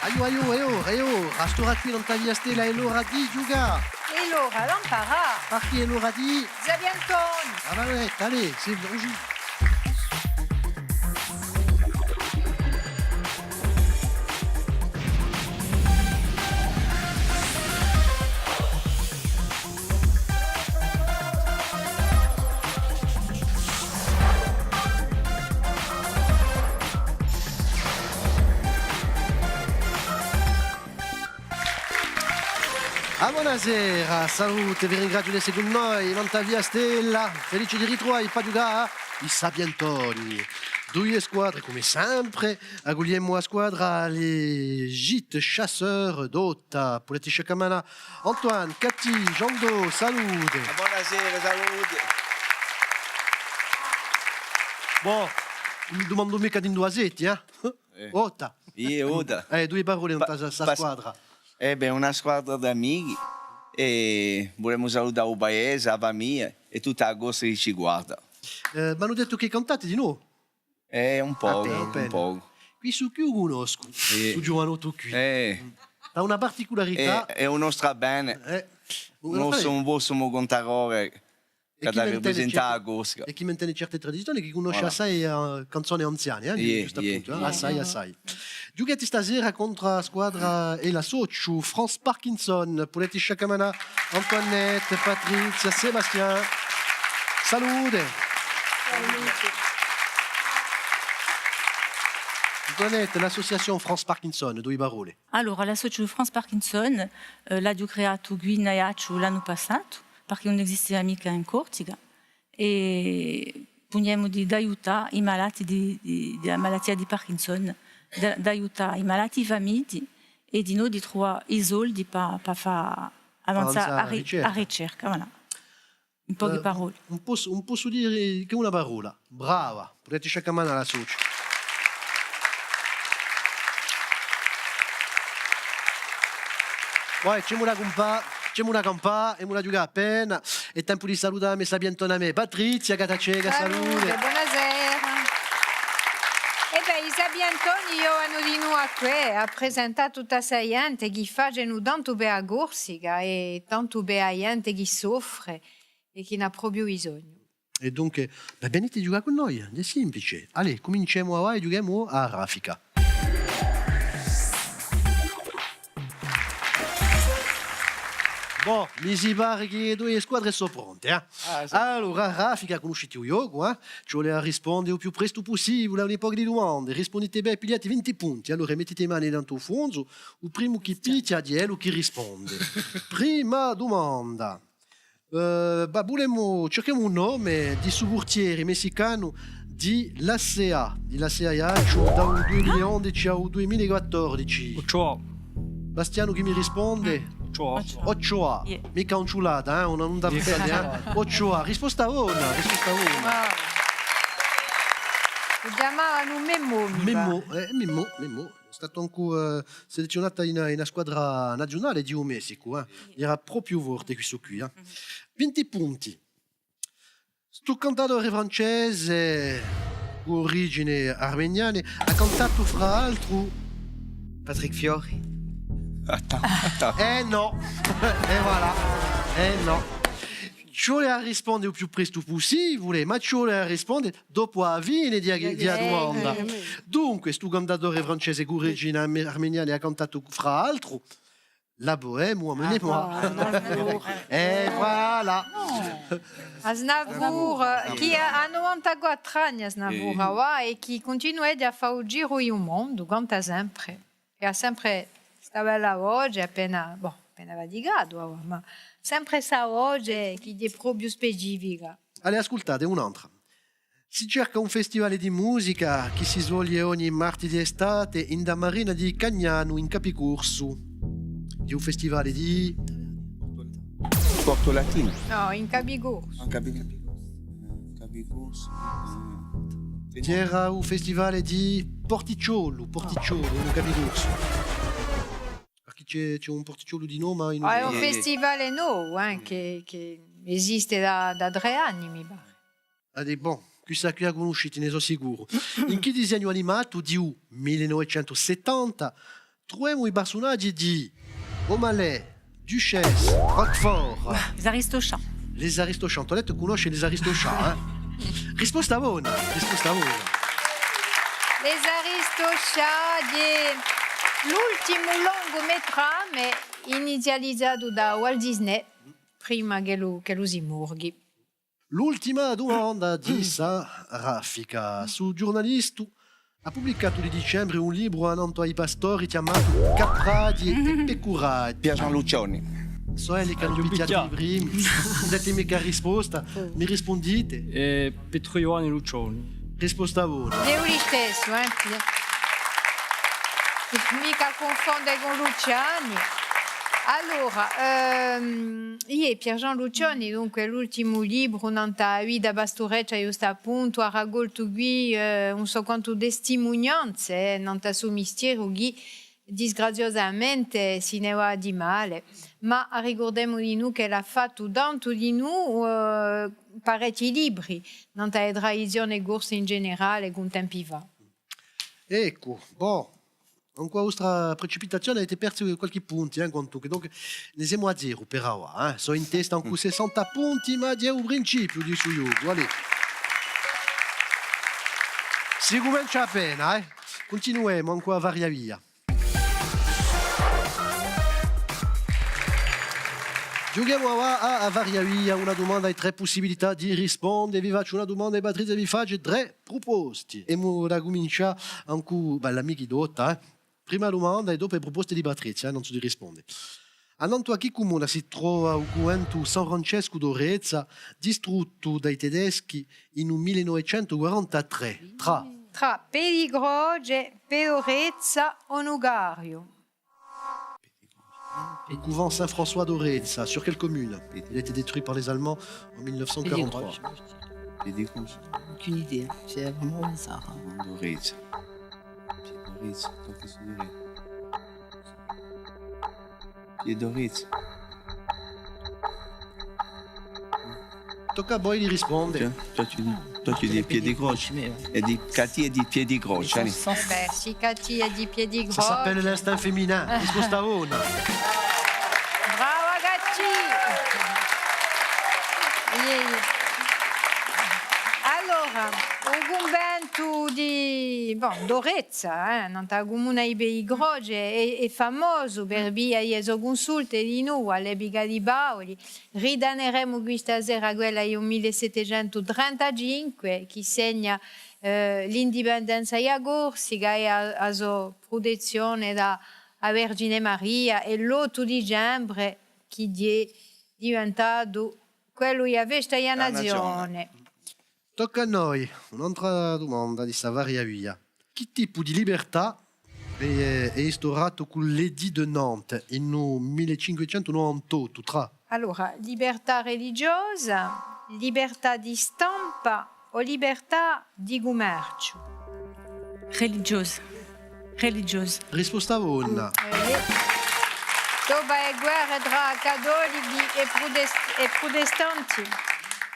Aiu, rastura qui non taglia stella e l'ora di Giuga. E l'ora l'imparà. Parti e l'ora di... Zabianton. Ah, Valette, allez, c'est bon. Buonasera, salute, vi ringrazio di essere con noi, Montavia Stella, felice di ritrovare il Paduga, i Sabiantoni. Due squadre come sempre, agugliamo a squadra les gîtes chasseurs d'Otta, Politische Camana, Antoine, Cathy, Jean-Do, salute. Buonasera, salute. Bon, mi domando mica di Indoasetti, Otta. Io, Otta. Due parole in questa squadra. Una squadra d'amici e vogliamo salutare il paese, la famiglia e tutta la cosa che ci guarda. Mi hanno detto che cantate di nuovo. Un po', un po'. Qui su chi conosco, su giovanotto qui. Ha una particolarità. È un nostro bene. Un buon contatore che rappresenta la cosa. E chi mantiene certe tradizioni, chi conosce assai canzoni anziane, giusto appunto, assai. Giughetti stasera contro la squadra e la socio, France Parkinson, Politische Camana, Antoinette, Patrizia, Sébastien. Salute. Antoinette, l'association France Parkinson, due parole. Allora, l'associazione France Parkinson l'ha creato Guinaiaccio l'anno passato, perché non esisteva mica in Corsica, e poniamo di aiutare i malati della malattia di Parkinson, di aiutare i malati famigli e di noi di trovare i soldi per fare avanzare la ricerca. Voilà. In poche parole. Non posso dire che una parola. Brava, Politische Camana la socio. Vai, c'è una campa e una giocata appena. È tempo di salutare me Sabiantone a me. Patrizia, Catacega, salute. Buonasera. I Sabiantoni io hanno di noi qui a presentare tutta questa gente che fa tanto bene a Corsica e tanto bene a gente che soffre e che ne ha proprio bisogno. E dunque, venite a giocare con noi, è semplice. Allez, cominciamo a giochiamo a Raffica. Bon, mi si pare che le due squadre sono pronte. Sì. Allora, Raffica, conoscete il gioco, ci vuole rispondere il più presto possibile a un po' di domande. Rispondete bene, pigliate 20 punti. Allora, mettete le mani dentro il fondo, il primo che picchia di quello che risponde. Prima domanda. Cerchiamo un nome di subportiere messicano di l'ACA. Di l'ACA dal 2011 al 2014. Ochoa. Bastiano che mi risponde? Ochoa. Mica un ciulata, una non da pelle, Ochoa. Risposta una. Si chiamavano Memmo. Memmo. È stato anche selezionato in una squadra nazionale di Messico. Era proprio forte questo qui. 20 punti. Sto cantatore francese, di origine armeniana, ha cantato fra l'altro Patrick Fiori. No. E voilà. No. Ci vuole rispondere il più presto possibile, ma ci vuole rispondere dopo la fine di domanda. Dunque, sto cantatore francese di origine armeniana ha cantato fra l'altro La Bohème ou Emmenez-moi. E voilà. Aznavour, che ha 94 anni Aznavour, e che continua a fare il giro del mondo, canta sempre. E ha sempre questa bella voce, appena vadicato, ma sempre questa voce che è proprio specifica. Allora, ascoltate un'altra. Si cerca un festival di musica che si svolge ogni martedì estate in da Marina di Cagnano, in Capicurso. Di un festival di... Porto Latino. No, in Capicurso. Capicurso. C'era un festival di Porticciolo, in Capicurso. Perché c'è un Porticciolo di nome? È un festival nuovo che esiste da 3 anni, mi pare. Bon, questa qui la conoscete, ne sono sicuro. In che disegno animato di 1970 troviamo i personaggi di O'Malley, Duchesse, Roquefort, Les Aristochats. les Aristochats. Antoinette conosce les Aristochats, Risposta buona, risposta buona. Les Aristochats, l'ultimo lungometrame inizializzato da Walt Disney prima che lo si morghi. L'ultima domanda di Raffica. Su giornalisto ha pubblicato di dicembre un libro annuncio ai pastori chiamato Capradi e Pecorati. Pierre-Jean Lucioni. So che hanno picchiato i primi. Datemi che risposta. Mi rispondite? Pietro Ioane Lucioni. Risposta buona. Lui stesso, mica confonde con Luciani. Allora, Pierre-Jean Lucioni, dunque l'ultimo libro, nanta Guida Bastoreccia, giusto appunto, ha raccolto qui un so quanto testimonianze, nanta suo mistero, che disgraziosamente si ne va di male, ma ricordiamo di noi che l'ha fatto tanto di noi parecchi libri, nanta la tradizione corsa in generale, con tempi va. Ecco, bon. En qua vostra precipitazione avete perso qualche punti, quanto che donc ne siamo a zero per ora, So in testa con 60 punti, ma di un principio di su Yugo, allez. Si comincia appena, Continuiamo ancora a varia via. Giochiamo a varia via, una domanda e tre possibilità di rispondere. Vi faccio una domanda e Patrizia vi faccio tre proposte. E ora comincia ancora l'amica dotta, Prima domanda e dopo le proposte di Patrizia, non so di rispondere. Annanto a chi comune si trova il convento San Francesco d'Orezza, distrutto dai tedeschi in un 1943, Tra Peligroge, Peorezza o Nugario. Le couvent Saint-François d'Orezza, sur quelle commune? Il a été détruit par les Allemands en 1943. Aucune idée, c'est vraiment au hasard. Dorizza. Dorizza, tocca su Dorizza. Tocca a voi di rispondere. Toi tu dis piedi grossi. E di Cati e di piedi grossi. allez. Si Cati è di piedi grossi. Ça s'appelle l'instinct féminin. Risposta buona. Brava Gatti! Allora, un convento di d'Orezza, non ta comune di Beigroge, è famoso per via di consulte di noi alle Biga di Bauli. Ridaneremo questa sera quella di 1735 che segna l'indipendenza di Corsica e la sua protezione da Vergine Maria e l'8 dicembre che è diventato quello che aveva la nazione. Tocca a noi. Un'altra domanda di Savaria Via. Che tipo di libertà è instaurato con l'Edit de Nantes in 1598 tra? Allora, libertà religiosa, libertà di stampa o libertà di commercio? Religieuse. Religieuse. Risposta buona. Dopo le guerre tra cattolici e protestanti.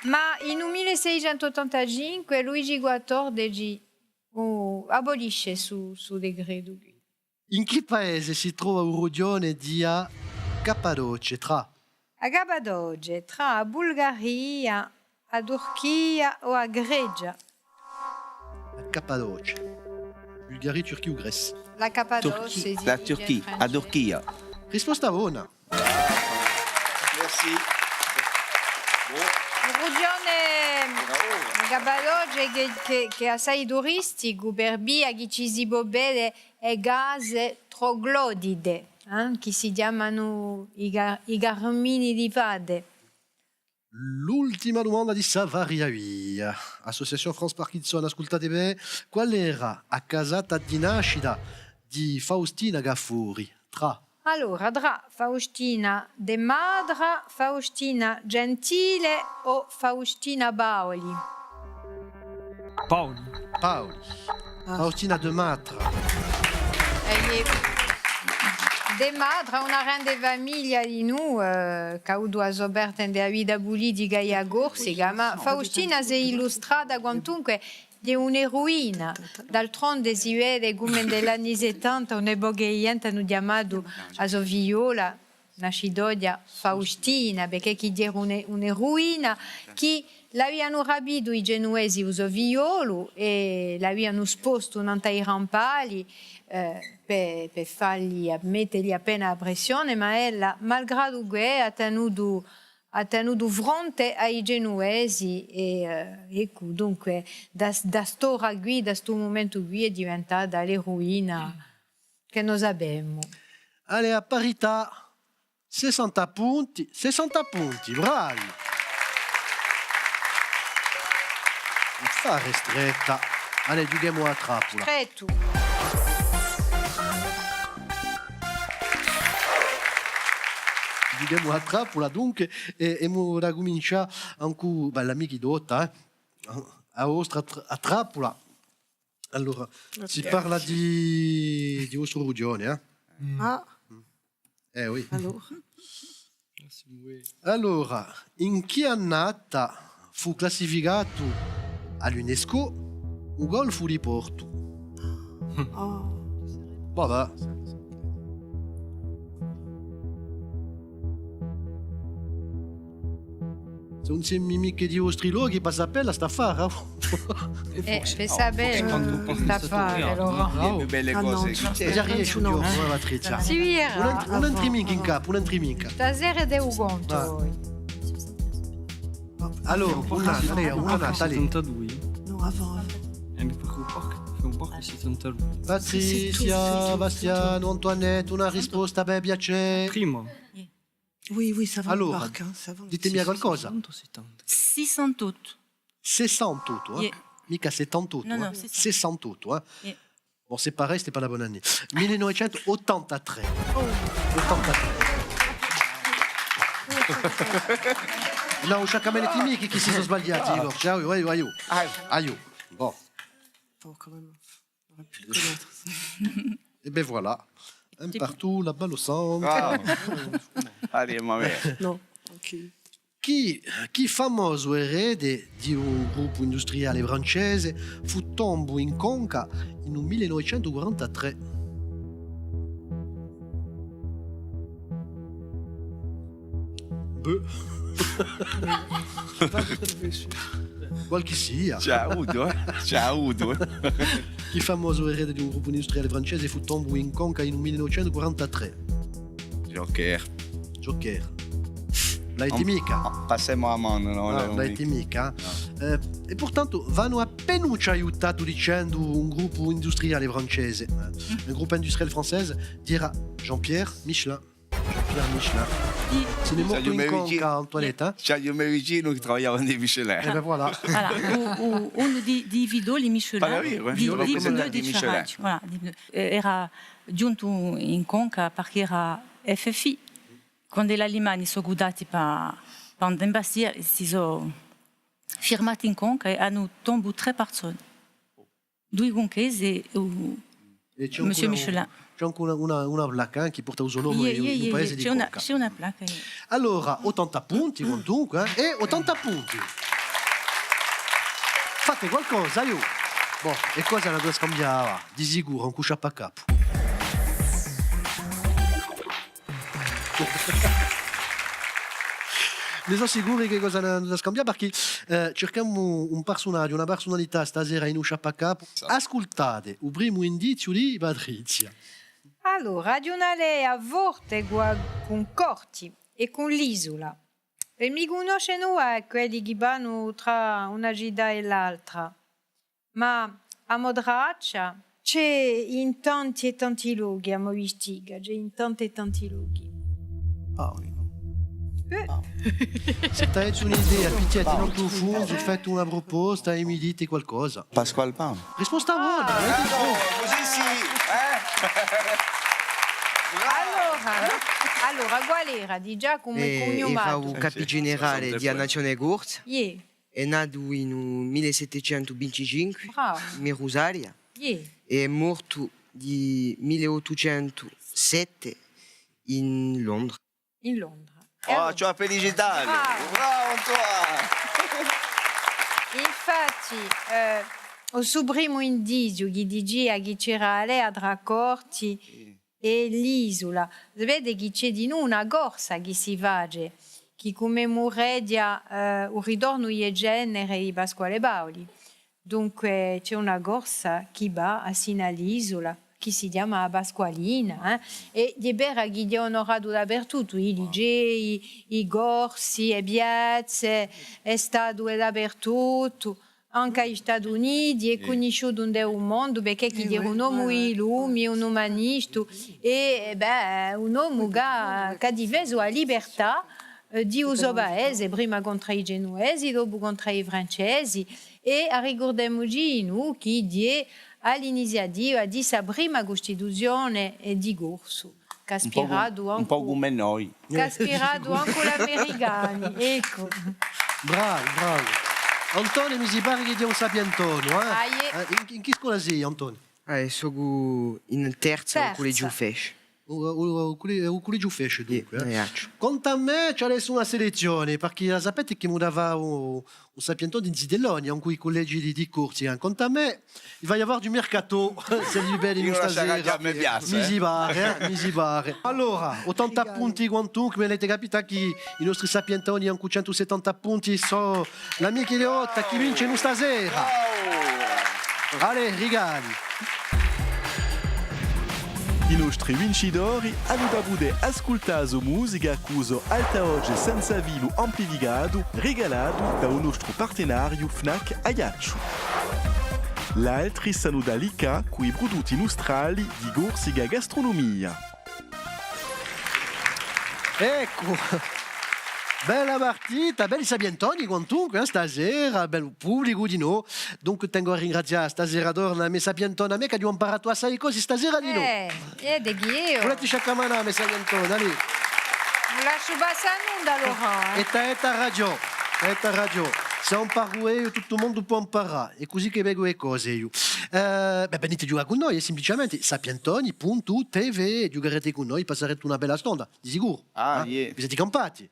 Ma in 1685 Luigi XIV abolisce su decreto. In che paese si trova un rodione di Cappadoce tra? A Cappadoce, tra a Bulgaria, a Turchia o a Grecia? Cappadoce. Bulgarie, Turchie ou Grèce? La Cappadoce. La Turchia, a Turchia. Risposta buona. Merci. Il Rugione Cappadoce che è assai turistico per via che ci si può bere e gas troglodide, che si chiamano i garmini di fade. L'ultima domanda di Savaria Via. Associazione France Parkinson, ascoltate bene. Qual era la casata di nascita di Faustina Gaffuri? Tra? Allora, tra Faustina de Madra, Faustina Gentile o Faustina Baoli? Paoli. Faustina de Matra. De Madra, una grande famiglia di noi, che ha avuto aperta nella vita politica e corsica, ma Faustina si è illustrata quantunque di un'eroina. D'altronde si vede come negli anni 70 un'ebogheiente hanno chiamato a sua viola, una cidodia Faustina, perché chi era un'eroina, che l'avevano rapito i genuesi uso violo e l'avevano sposto un'antai rampali per fargli mettergli appena a pressione, ma ella, malgrado che ha tenuto fronte ai genuesi e ecco, dunque da storia qui, da questo momento qui è diventata l'eroina che noi abbiamo. Allez, a parità, 60 punti, bravi! Non fare stretta. Allez, giochiamo a trappola. Stretto. Giochiamo a trappola, dunque, e mo da cominciare anche l'amica dotta, a vostra a trappola. Allora, si parla di vostro rugione, eh? Ah, Oui. allora. Allora, in che annata fu classificato all'UNESCO il Golfo di Porto? Oh. Vabbè. Se non siamo mica di vostri luoghi, pa sapere sta affare. Per sapere sta fare, allora. Le più belle Ah, cose no, che Già c'è. riesci, no. Patrizia. Si verrà. Un entrimica in capo, un entrimica. Stasera devo conto. Allora, un'annata, lei, un'annata lì. 72. Non, avant. Mais pourquoi un parc 72? Patrizia, Bastiano, Antoinette, una risposta a me piace. Prima. Oui, ça va. Allora, Marc, hein, ça va. ditemi qualcosa. 60 o 70? 68. 68, Yeah. Mica 78. No, no, 68, Yeah. Bon, c'est pareil, c'était pas la bonne année. 1983. 83. No, sciacquamene chimiche che si sono sbagliati, Igor. Ciao, aiu. Aiu. Bon, Bon, quand même. On aurait pu le connaître. et ben voilà. Un partout, la balle au centre. Ah. Allez, ma mère. Non, ok. Chi famoso erede di un gruppo industriale francese fu tombo in conca in 1943. Beh. Qualche sia. Ciao, Ciao. Chi famoso erede di un gruppo industriale francese fu tombo in conca in 1943. Joker. Joker. L'hai mica? Passiamo a mano, no? No, l'hai mica? E portanto vanno appena ci aiutato dicendo un gruppo industriale francese. Un gruppo industriale francese dirà Jean-Pierre Michelin. Jean-Pierre Michelin. Se ne è morto in conca, Antoinette. C'è il mio vicino che lavorava nei E Michelin. ben voilà. Voilà, uno di Vidoli Michelin, Paraviro, di rappresentante di di Michelin. Ceracci, voilà, era giunto in conca perché era FFI. Quando gli alimani sono guidati per un'embassia, si sono firmati in conca e hanno tombato 3 persone. 2 conchesi e E c'è Monsieur Michelin. C'è anche una placca che porta il suo nome in un paese di conca. c'è una placa. Allora, 80 punti, dunque, e 80 punti. Fate qualcosa, io. Boh, e cosa la devo scambiare? Di sicuro, un cusciappa a capo. Ne sono sicuri che cosa ne devo scambiare perché cerchiamo un personaggio, una personalità stasera in un capo. Ascoltate il primo indizio di Patrizia. Allora, ragionare a volte con Corti e con l'isola. Per mi conoscono è quelli che vanno tra una gita e l'altra. Ma a Modraccia c'è in tanti e tanti luoghi a Movistiga, c'è in tanti e tanti luoghi. Paolo. Se avete un'idea, picchietti non profondo, fate una proposta e mi dite qualcosa. Pasquale Paolo. Risposta buona, Così sì, Allora, qual era di Giacomo Era il cognomato? capigenerale di Nazione Corsa, Yeah, è nato in 1725 bravo. in Rosaria Yeah. e è morto di 1807 in Londra. In Londra. E Oh, allora, c'ho la felicità. Bravo. Bravo Antoine. infatti, o suo primo indizio che diceva che c'era lei a raccorti e l'isola. Vede che c'è di nuovo una corsa che si fa, che commemoredia il ritorno di genere di Pasquale Bauli. Dunque c'è una corsa che va sino all'isola, che si chiama Pasqualina, e di vera che è onorato dappertutto, i licei, i corsi, le piazze, è stato dappertutto. Anche agli Stati Uniti è conosciuto in tutto il mondo perché è un uomo di lumi, un umanista e un uomo che ha difeso la libertà di uso paese, prima contro i genuesi, dopo contro i francesi e ricordiamoci noi che all'iniziativa di questa prima Costituzione di corso. Che ha ispirato un po' come noi. Che ha ispirato anche gli americani. Ecco. Bravo. Antonio mi si pare che dia un sapientono, Ah, in che scuola sei, Antonio? Sono in terza al collegio Fesch. Un collegio Fesch, dunque. Iaccio. Conta a me, c'è adesso una selezione, perché sapete che mi dava un sapientone in Zidelloni, in cui i collegi di corsi. Conta a me, il va y avoir du mercato, se gli bene in Io la stasera. saga già mi piace. Mi si pare. Allora, 80 punti quanto, come avete capito, che i nostri sapientoni hanno 170 punti, sono la mia Chileotta che vince in stasera. Allez, rigali. I nostri vincitori hanno dovuto ascoltare la musica che Alta Oggi senza vilo amplificato regalato dal nostro partenario FNAC Ajaccio. L'altri sono da Lica con i prodotti nostrali di Gorsiga Gastronomia. Ecco, bella partita, belli sapientoni quantunque, stasera, bello pubblico di noi. Dunque tengo a ringraziare stasera Dorna, me sapientoni, a me che abbiamo imparato assai cose stasera di noi. De chi io? Volete sciaccamanare, me sapientoni, allì. Non lascio passare nulla, Laurent. Eta radio. Se on parla io, tutto il mondo può imparare. E così che vedo le cose io. Venite a giocare con noi, semplicemente sapientoni.tv, giocherete con noi, passerete una bella stonda, di sicuro. Vi siete campati.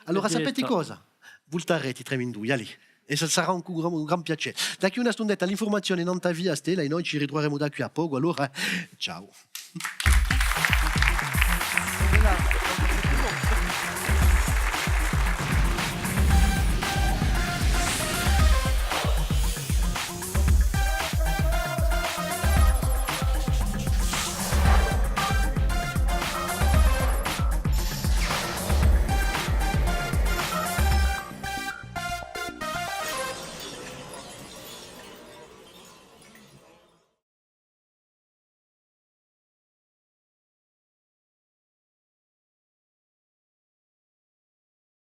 Allora sapete cosa? Voltarete 3 minuti, lì. E sarà un gran piacere. Da qui una stondetta l'informazione non ta via Stella e noi ci ritroveremo da qui a poco. Allora, ciao.